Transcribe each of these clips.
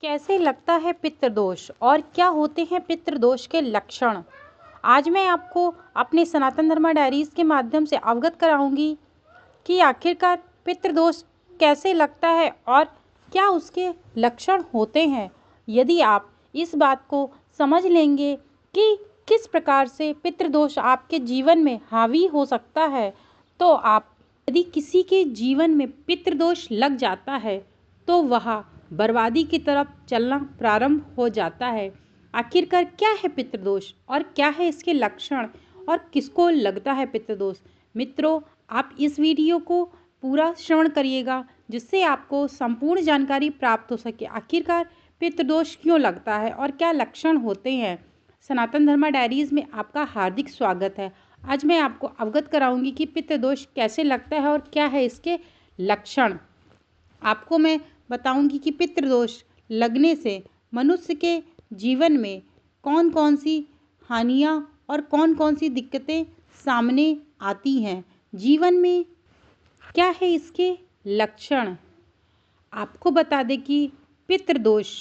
कैसे लगता है पितृदोष और क्या होते हैं पितृदोष के लक्षण। आज मैं आपको अपने सनातन धर्म डायरीज के माध्यम से अवगत कराऊंगी कि आखिरकार पितृदोष कैसे लगता है और क्या उसके लक्षण होते हैं। यदि आप इस बात को समझ लेंगे कि किस प्रकार से पितृदोष आपके जीवन में हावी हो सकता है, तो आप यदि किसी के जीवन में पितृदोष लग जाता है तो वह बर्बादी की तरफ चलना प्रारंभ हो जाता है। आखिरकार क्या है पितृदोष और क्या है इसके लक्षण और किसको लगता है पितृदोष। मित्रों, आप इस वीडियो को पूरा श्रवण करिएगा जिससे आपको संपूर्ण जानकारी प्राप्त हो सके। आखिरकार पितृदोष क्यों लगता है और क्या लक्षण होते हैं। सनातन धर्म डायरीज में आपका हार्दिक स्वागत है। आज मैं आपको अवगत कराऊंगी कि पितृदोष कैसे लगता है और क्या है इसके लक्षण। आपको मैं बताऊंगी कि पितृदोष लगने से मनुष्य के जीवन में कौन कौन सी हानियां और कौन कौन सी दिक्कतें सामने आती हैं, जीवन में क्या है इसके लक्षण। आपको बता दें कि पितृदोष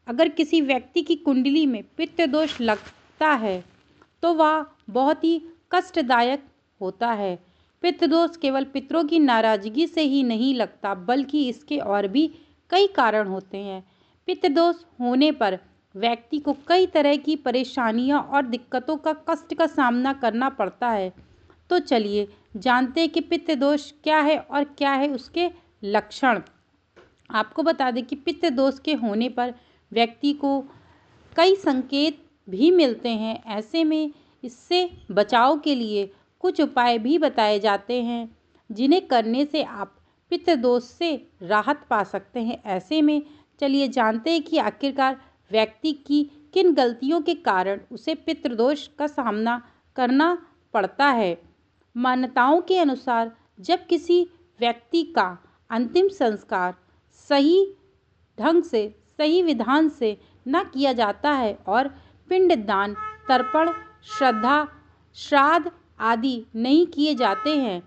अगर किसी व्यक्ति की कुंडली में पितृदोष लगता है तो वह बहुत ही कष्टदायक होता है। पितृदोष केवल पितरों की नाराजगी से ही नहीं लगता बल्कि इसके और भी कई कारण होते हैं। पितृदोष होने पर व्यक्ति को कई तरह की परेशानियां और दिक्कतों का कष्ट का सामना करना पड़ता है। तो चलिए जानते हैं कि पितृदोष क्या है और क्या है उसके लक्षण। आपको बता दें कि पितृदोष के होने पर व्यक्ति को कई संकेत भी मिलते हैं। ऐसे में इससे बचाव के लिए कुछ उपाय भी बताए जाते हैं जिन्हें करने से आप पितृदोष से राहत पा सकते हैं। ऐसे में चलिए जानते हैं कि आखिरकार व्यक्ति की किन गलतियों के कारण उसे पितृदोष का सामना करना पड़ता है। मान्यताओं के अनुसार जब किसी व्यक्ति का अंतिम संस्कार सही ढंग से सही विधान से न किया जाता है और पिंडदान, तर्पण, श्रद्धा, श्राद्ध आदि नहीं किए जाते हैं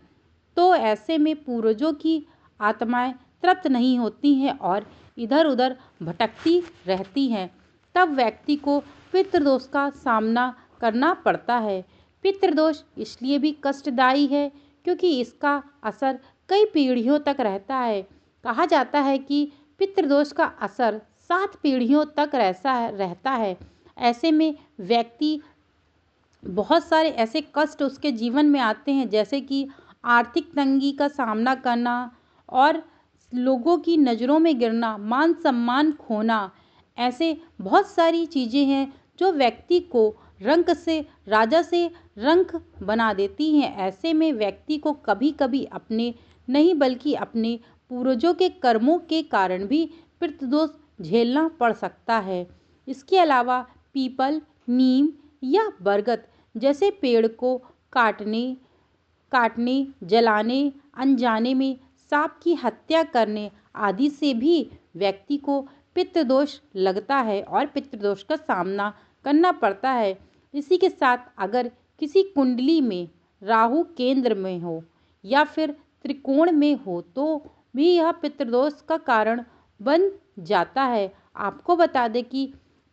तो ऐसे में पूर्वजों की आत्माएं तृप्त नहीं होती हैं और इधर उधर भटकती रहती हैं। तब व्यक्ति को पितृदोष का सामना करना पड़ता है। पितृदोष इसलिए भी कष्टदायी है क्योंकि इसका असर कई पीढ़ियों तक रहता है। कहा जाता है कि पितृदोष का असर 7 पीढ़ियों तक रहता है। ऐसे में व्यक्ति बहुत सारे ऐसे कष्ट उसके जीवन में आते हैं जैसे कि आर्थिक तंगी का सामना करना और लोगों की नज़रों में गिरना, मान सम्मान खोना। ऐसे बहुत सारी चीज़ें हैं जो व्यक्ति को राजा से रंक बना देती हैं। ऐसे में व्यक्ति को कभी कभी अपने नहीं बल्कि अपने पूर्वजों के कर्मों के कारण भी पितृदोष झेलना पड़ सकता है। इसके अलावा पीपल, नीम या बरगद जैसे पेड़ को काटने, जलाने, अनजाने में सांप की हत्या करने आदि से भी व्यक्ति को पितृदोष लगता है और पितृदोष का सामना करना पड़ता है। इसी के साथ अगर किसी कुंडली में राहु केंद्र में हो या फिर त्रिकोण में हो तो भी यह पितृदोष का कारण बन जाता है। आपको बता दें कि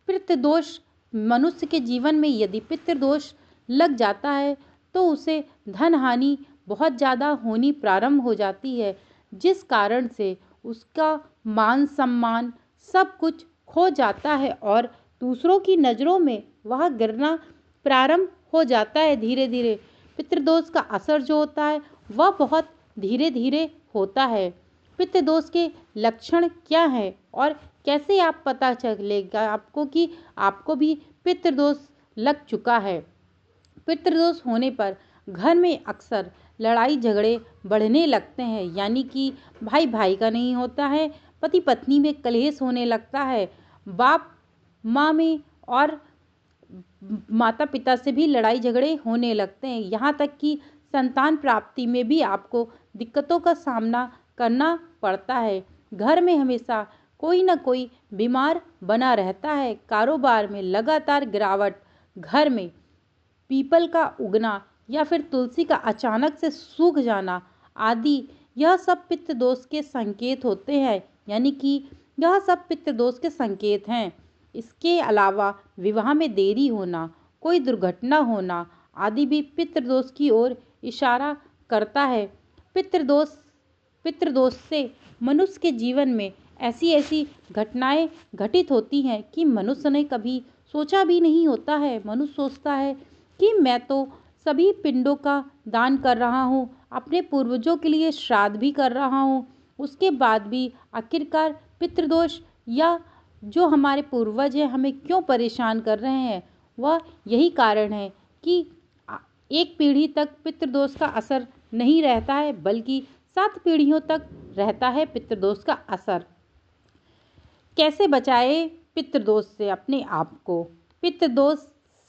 पितृदोष मनुष्य के जीवन में यदि पितृदोष लग जाता है तो उसे धन हानि बहुत ज़्यादा होनी प्रारंभ हो जाती है, जिस कारण से उसका मान सम्मान सब कुछ खो जाता है और दूसरों की नज़रों में वह गिरना प्रारंभ हो जाता है। धीरे धीरे पितृदोष का असर जो होता है वह बहुत धीरे धीरे होता है। पितृदोष के लक्षण क्या है और कैसे आप पता चलेगा आपको कि आपको भी पितृदोष लग चुका है। पितृदोष होने पर घर में अक्सर लड़ाई झगड़े बढ़ने लगते हैं, यानी कि भाई भाई का नहीं होता है, पति पत्नी में कलेश होने लगता है, बाप माँ में और माता पिता से भी लड़ाई झगड़े होने लगते हैं। यहाँ तक कि संतान प्राप्ति में भी आपको दिक्कतों का सामना करना पड़ता है। घर में हमेशा कोई ना कोई बीमार बना रहता है। कारोबार में लगातार गिरावट, घर में पीपल का उगना या फिर तुलसी का अचानक से सूख जाना आदि, यह सब पितृदोष के संकेत होते हैं। यानी कि यह सब पितृदोष के संकेत हैं। इसके अलावा विवाह में देरी होना, कोई दुर्घटना होना आदि भी पितृदोष की ओर इशारा करता है। पितृदोष से मनुष्य के जीवन में ऐसी ऐसी घटनाएं घटित होती हैं कि मनुष्य ने कभी सोचा भी नहीं होता है। मनुष्य सोचता है कि मैं तो सभी पिंडों का दान कर रहा हूँ, अपने पूर्वजों के लिए श्राद्ध भी कर रहा हूँ, उसके बाद भी आखिरकार पितृदोष या जो हमारे पूर्वज हैं हमें क्यों परेशान कर रहे हैं। वह यही कारण है कि एक पीढ़ी तक पितृदोष का असर नहीं रहता है, बल्कि 7 पीढ़ियों तक रहता है पितृदोष का असर। कैसे बचाए पितृदोष से अपने आप को? पितृदोष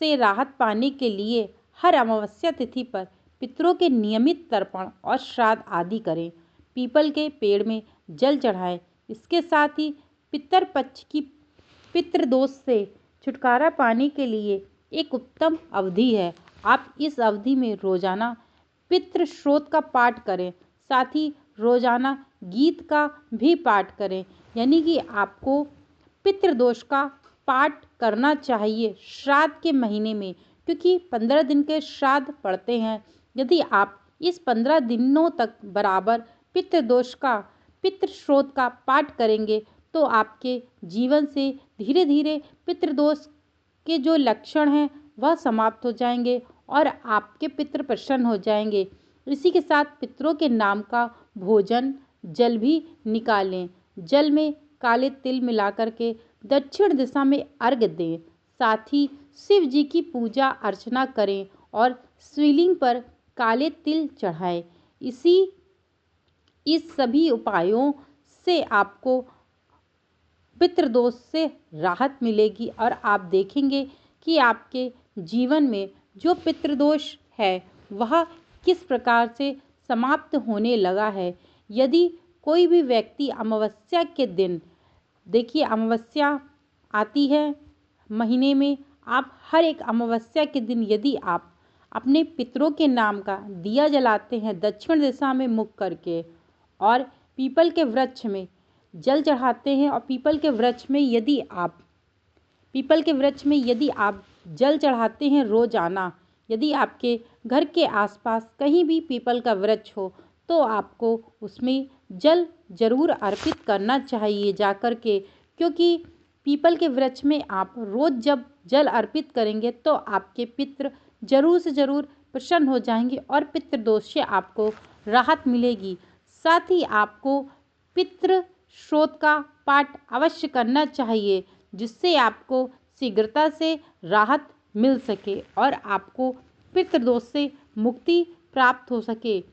से राहत पाने के लिए हर अमावस्या तिथि पर पितरों के नियमित तर्पण और श्राद्ध आदि करें। पीपल के पेड़ में जल चढ़ाएं। इसके साथ ही पितर पक्ष की पितृदोष से छुटकारा पाने के लिए एक उत्तम अवधि है। आप इस अवधि में रोजाना पितृ श्रोत का पाठ करें, साथ ही रोजाना गीत का भी पाठ करें। यानी कि आपको पितृदोष का पाठ करना चाहिए श्राद्ध के महीने में, क्योंकि 15 दिन के श्राद्ध पड़ते हैं। यदि आप इस 15 दिनों तक बराबर पितृ श्रोत का पाठ करेंगे तो आपके जीवन से धीरे धीरे पितृदोष के जो लक्षण हैं वह समाप्त हो जाएंगे और आपके पितृ प्रसन्न हो जाएंगे। इसी के साथ पितरों के नाम का भोजन जल भी निकालें। जल में काले तिल मिलाकर के दक्षिण दिशा में अर्घ्य दें। साथ ही शिव जी की पूजा अर्चना करें और शिवलिंग पर काले तिल चढ़ाएं। इस सभी उपायों से आपको पितृदोष से राहत मिलेगी और आप देखेंगे कि आपके जीवन में जो पितृदोष है वह किस प्रकार से समाप्त होने लगा है। यदि कोई भी व्यक्ति अमावस्या के दिन, देखिए अमावस्या आती है महीने में, आप हर एक अमावस्या के दिन यदि आप अपने पितरों के नाम का दिया जलाते हैं दक्षिण दिशा में मुख करके और पीपल के वृक्ष में जल चढ़ाते हैं और पीपल के वृक्ष में यदि आप जल चढ़ाते हैं रोजाना, यदि आपके घर के आसपास कहीं भी पीपल का वृक्ष हो तो आपको उसमें जल जरूर अर्पित करना चाहिए जाकर के, क्योंकि पीपल के वृक्ष में आप रोज जब जल अर्पित करेंगे तो आपके पितृ जरूर से जरूर प्रसन्न हो जाएंगे और पितृदोष से आपको राहत मिलेगी। साथ ही आपको पितृ श्रोत का पाठ अवश्य करना चाहिए, जिससे आपको शीघ्रता से राहत मिल सके और आपको पितृदोष से मुक्ति प्राप्त हो सके।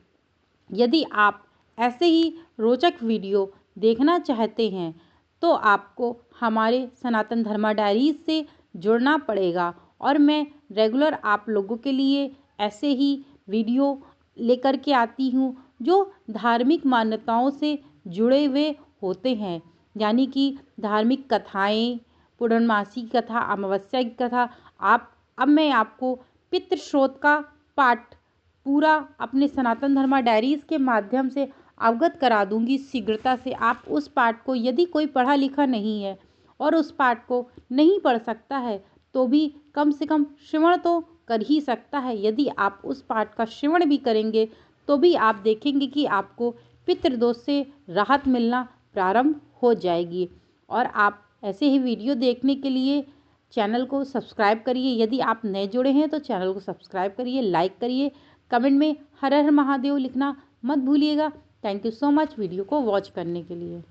यदि आप ऐसे ही रोचक वीडियो देखना चाहते हैं तो आपको हमारे सनातन धर्मा डायरीज से जुड़ना पड़ेगा और मैं रेगुलर आप लोगों के लिए ऐसे ही वीडियो लेकर के आती हूँ जो धार्मिक मान्यताओं से जुड़े हुए होते हैं। यानी कि धार्मिक कथाएं, पूर्णमासी की कथा, अमावस्या की कथा। अब मैं आपको पितृ श्रोत का पाठ पूरा अपने सनातन धर्मा डायरीज के माध्यम से अवगत करा दूंगी शीघ्रता से। आप उस पाठ को, यदि कोई पढ़ा लिखा नहीं है और उस पाठ को नहीं पढ़ सकता है तो भी कम से कम श्रवण तो कर ही सकता है। यदि आप उस पाठ का श्रवण भी करेंगे तो भी आप देखेंगे कि आपको पितृदोष से राहत मिलना प्रारंभ हो जाएगी। और आप ऐसे ही वीडियो देखने के लिए चैनल को सब्सक्राइब करिए। यदि आप नए जुड़े हैं तो चैनल को सब्सक्राइब करिए, लाइक करिए, कमेंट में हर हर महादेव लिखना मत भूलिएगा। Thank you so much video को वॉच करने के लिए।